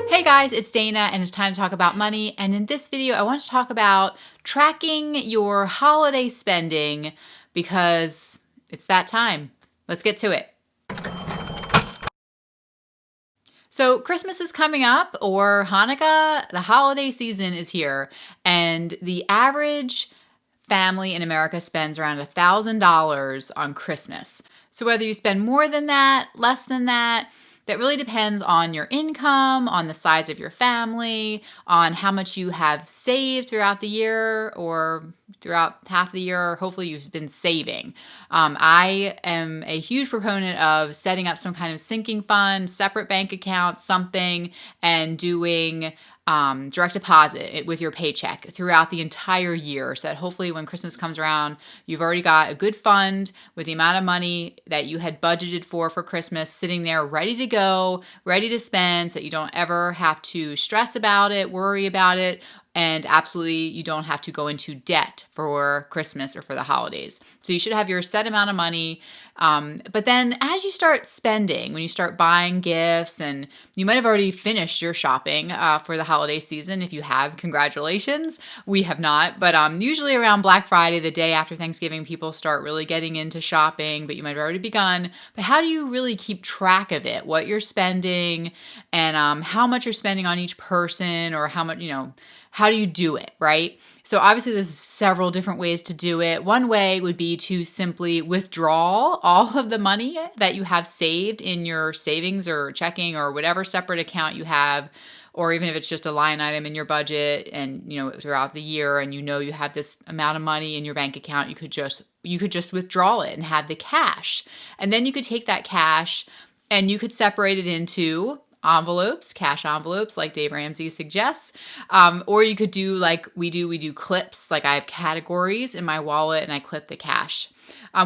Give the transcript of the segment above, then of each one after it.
Hey guys, it's Dana and it's time to talk about money. And in this video, I want to talk about tracking your holiday spending because it's that time. Let's get to it. So Christmas is coming up, or Hanukkah. The holiday season is here, and the average family in America spends around $1,000 on Christmas. So whether you spend more than that, less than that, that really depends on your income, on the size of your family, on how much you have saved throughout the year or throughout half the year. Hopefully you've been saving. I am a huge proponent of setting up some kind of sinking fund, separate bank account, something, and doing direct deposit with your paycheck throughout the entire year, so that hopefully when Christmas comes around, you've already got a good fund with the amount of money that you had budgeted for Christmas sitting there ready to go, ready to spend, so that you don't ever have to stress about it, worry about it, and absolutely you don't have to go into debt for Christmas or for the holidays. So you should have your set amount of money. But then as you start spending, when you start buying gifts, and you might have already finished your shopping for the holiday season. If you have, congratulations. We have not. But usually around Black Friday, the day after Thanksgiving, people start really getting into shopping, but you might have already begun. But how do you really keep track of it? What you're spending and how much you're spending on each person, or how much, how do you do it, right? So obviously there's several different ways to do it. One way would be to simply withdraw all of the money that you have saved in your savings or checking or whatever separate account you have, or even if it's just a line item in your budget and throughout the year, and you have this amount of money in your bank account, you could just withdraw it and have the cash. And then you could take that cash and you could separate it into envelopes, cash envelopes, like Dave Ramsey suggests. Or you could do like we do clips. Like I have categories in my wallet and I clip the cash.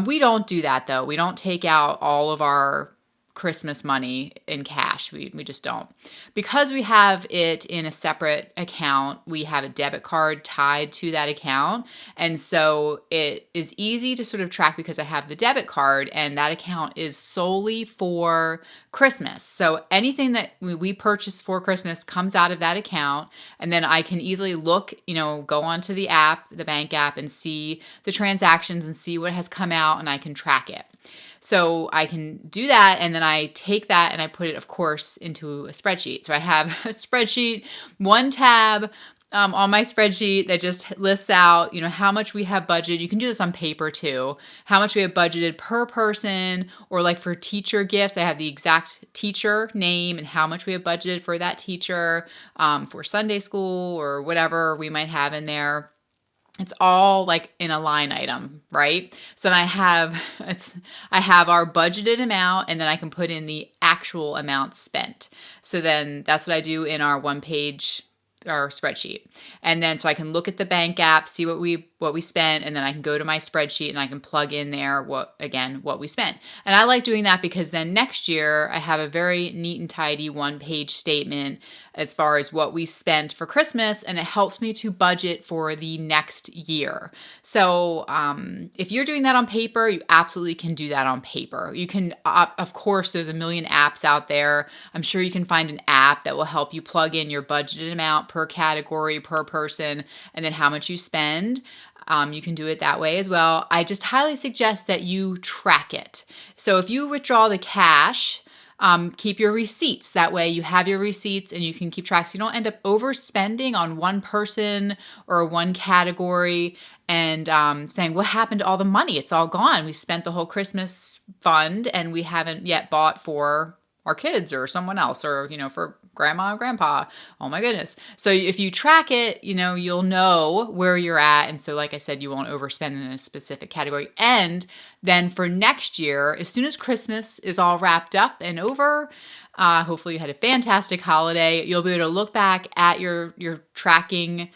We don't do that though. We don't take out all of our Christmas money in cash. We just don't. Because we have it in a separate account, we have a debit card tied to that account. And so it is easy to sort of track because I have the debit card and that account is solely for Christmas. So anything that we purchase for Christmas comes out of that account. And then I can easily look, go onto the app, the bank app, and see the transactions and see what has come out, and I can track it. So I can do that, and then I take that and I put it, of course, into a spreadsheet. So I have a spreadsheet, one tab on my spreadsheet that just lists out, how much we have budgeted. You can do this on paper too. How much we have budgeted per person, or like for teacher gifts, I have the exact teacher name and how much we have budgeted for that teacher, for Sunday school or whatever we might have in there. It's all like in a line item, right? So then I have our budgeted amount, and then I can put in the actual amount spent. So then that's what I do in our our spreadsheet. And then so I can look at the bank app, see what we spent, and then I can go to my spreadsheet and I can plug in there what we spent. And I like doing that because then next year I have a very neat and tidy one-page statement as far as what we spent for Christmas, and it helps me to budget for the next year. So if you're doing that on paper, you absolutely can do that on paper. You can, of course, there's a million apps out there. I'm sure you can find an app that will help you plug in your budgeted amount per category, per person, and then how much you spend. You can do it that way as well. I just highly suggest that you track it. So if you withdraw the cash, keep your receipts. That way you have your receipts and you can keep track so you don't end up overspending on one person or one category and saying, what happened to all the money? It's all gone. We spent the whole Christmas fund and we haven't yet bought for our kids or someone else, or, for grandma and grandpa. Oh my goodness. So if you track it, you'll know where you're at. And so, like I said, you won't overspend in a specific category. And then for next year, as soon as Christmas is all wrapped up and over, hopefully you had a fantastic holiday. You'll be able to look back at your tracking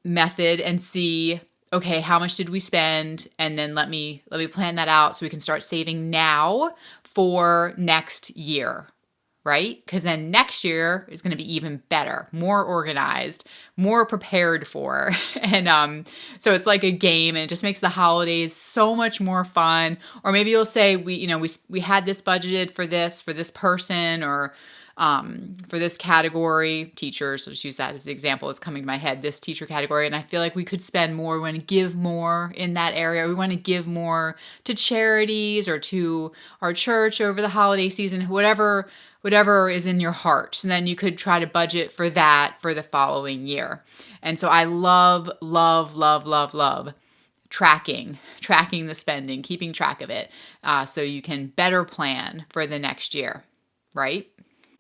method and see, okay, how much did we spend? And then let me plan that out so we can start saving now for next year, right? Because then next year is going to be even better, more organized, more prepared for. And so it's like a game, and it just makes the holidays so much more fun. Or maybe you'll say, we had this budgeted for this person, or for this category, teachers, so just use that as the example, it's coming to my head, this teacher category, and I feel like we could spend more, we want to give more in that area. We want to give more to charities or to our church over the holiday season, whatever is in your heart. So then you could try to budget for that for the following year. And so I love tracking the spending, keeping track of it, so you can better plan for the next year, right?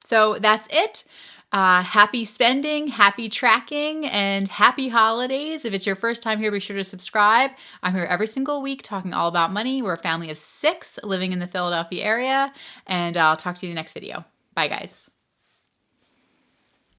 So that's it. Happy spending, happy tracking, and happy holidays. If it's your first time here, be sure to subscribe. I'm here every single week talking all about money. We're a family of 6 living in the Philadelphia area, and I'll talk to you in the next video. Bye, guys.